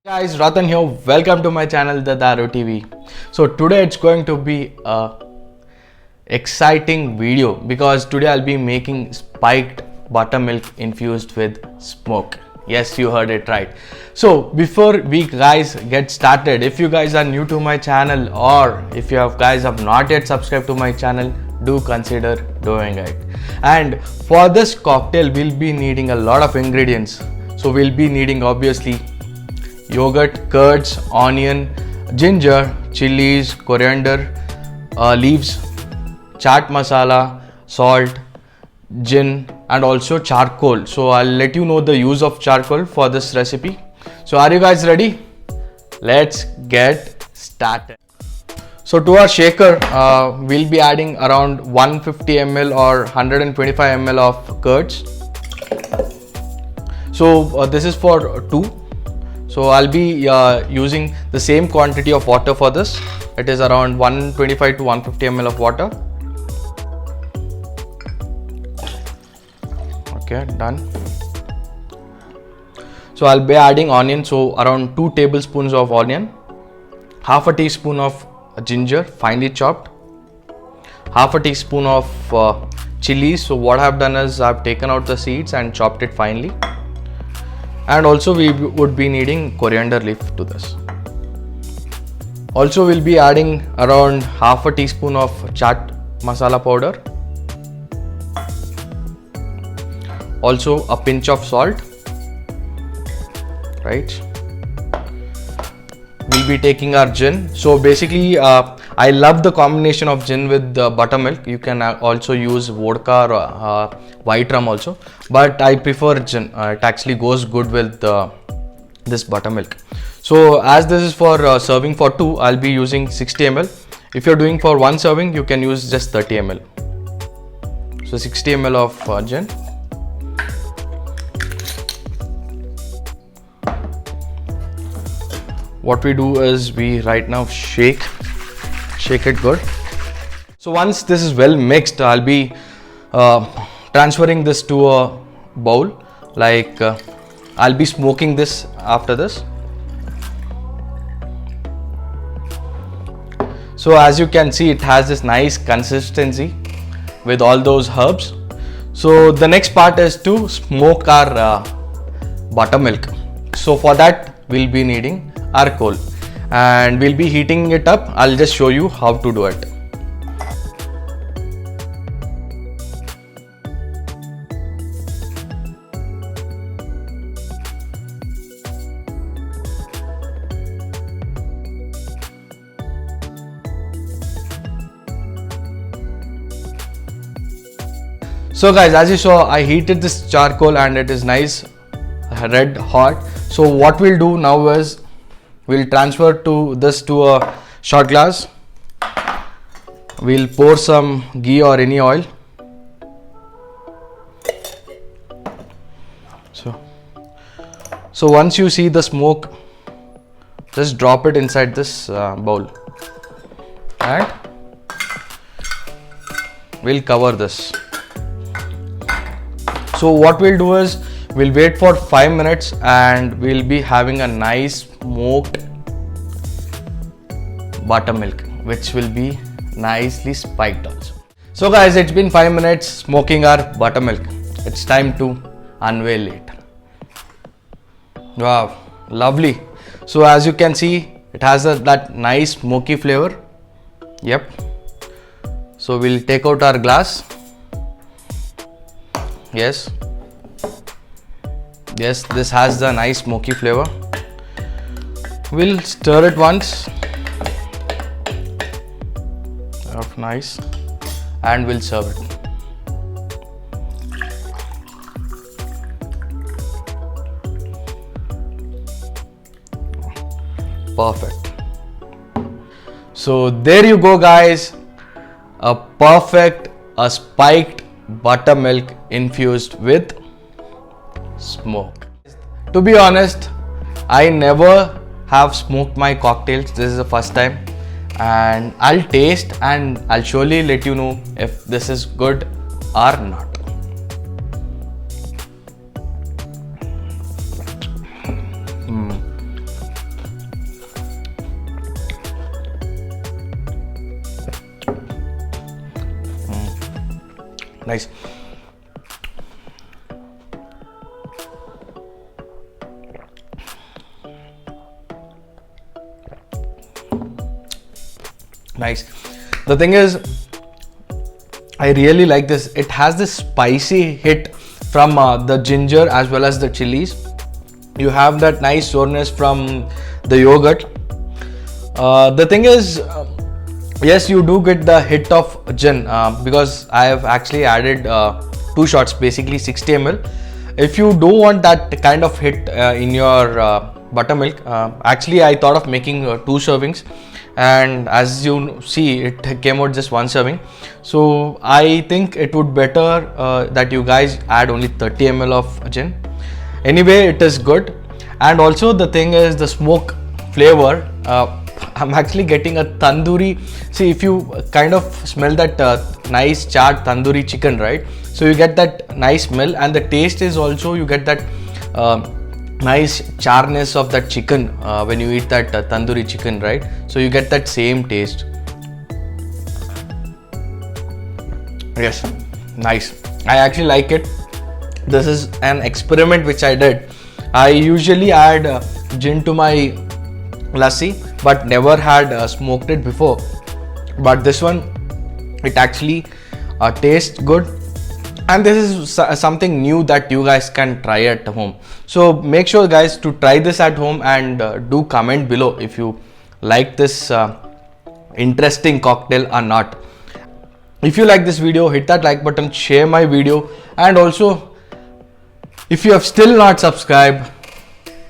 Guys, Ratan here. Welcome to my channel, The Daru TV. So today it's going to be a exciting video because today I'll be making spiked buttermilk infused with smoke. Yes, you heard it right. So before we guys get started, if you guys are new to my channel or if you guys have not yet subscribed to my channel, do consider doing it. And for this cocktail, we'll be needing a lot of ingredients. So we'll be needing obviously yogurt, curds, onion, ginger, chilies, coriander leaves, chaat masala, salt, gin, and also charcoal. So I'll let you know the use of charcoal for this recipe. So are you guys ready? Let's get started. So to our shaker, we'll be adding around 150 ml or 125 ml of curds. So this is for two. So I'll be using the same quantity of water for this. It is around 125 to 150 ml of water. Okay, done. So I'll be adding onion. So around 2 tablespoons of onion, half a teaspoon of ginger finely chopped, half a teaspoon of chilies. So what I've done is I've taken out the seeds and chopped it finely. And also we would be needing coriander leaf to this. Also we'll be adding around half a teaspoon of chaat masala powder. Also a pinch of salt. Right. We'll be taking our gin. So basically I love the combination of gin with buttermilk. You can also use vodka or white rum also, but I prefer gin. It actually goes good with this buttermilk. So as this is for serving for two, I'll be using 60 ml. If you're doing for one serving, you can use just 30 ml. So 60 ml of gin. What we do is we right now shake it good. So once this is well mixed, I'll be transferring this to a bowl. Like I'll be smoking this after this. So as you can see, it has this nice consistency with all those herbs. So the next part is to smoke our buttermilk. So for that we'll be needing our coal and we'll be heating it up. I'll just show you how to do it. So guys, as you saw, I heated this charcoal and it is nice red hot. So what we'll do now is we'll transfer this to a shot glass. We'll pour some ghee or any oil. So once you see the smoke, just drop it inside this bowl and we'll cover this. So what we'll do is we'll wait for 5 minutes and we'll be having a nice smoked buttermilk, which will be nicely spiked also. So guys, it's been 5 minutes smoking our buttermilk. It's time to unveil it. Wow, lovely. So as you can see, it has that nice smoky flavor. Yep. So we'll take out our glass. Yes, this has the nice smoky flavor. We'll stir it once. Nice, and we'll serve it. Perfect. So there you go guys, a spiked buttermilk infused with smoke. To be honest, I never have smoked my cocktails. This is the first time and I'll taste and I'll surely let you know if this is good or not. Nice. Nice. The thing is, I really like this. It has this spicy hit from the ginger as well as the chilies. You have that nice soreness from the yogurt. The thing is, yes, you do get the hit of gin because I have actually added 2 shots, basically 60 ml. If you don't want that kind of hit in your buttermilk, actually I thought of making 2 servings, and as you see, it came out just 1 serving. So I think it would better that you guys add only 30 ml of gin. Anyway, it is good. And also the thing is the smoke flavor. I'm actually getting a tandoori. See, if you kind of smell that nice charred tandoori chicken, right? So you get that nice smell, and the taste is also, you get that nice charness of that chicken when you eat that tandoori chicken, right? So you get that same taste. Yes, nice. I actually like it. This is an experiment which I did. I usually add gin to my lassi, but never had smoked it before. But this one, it actually tastes good, and this is something new that you guys can try at home. So make sure guys to try this at home, and do comment below if you like this interesting cocktail or not. If you like this video, hit that like button, share my video, and also if you have still not subscribed,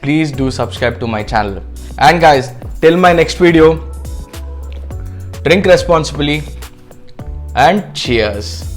please do subscribe to my channel. And guys, till my next video, drink responsibly and cheers.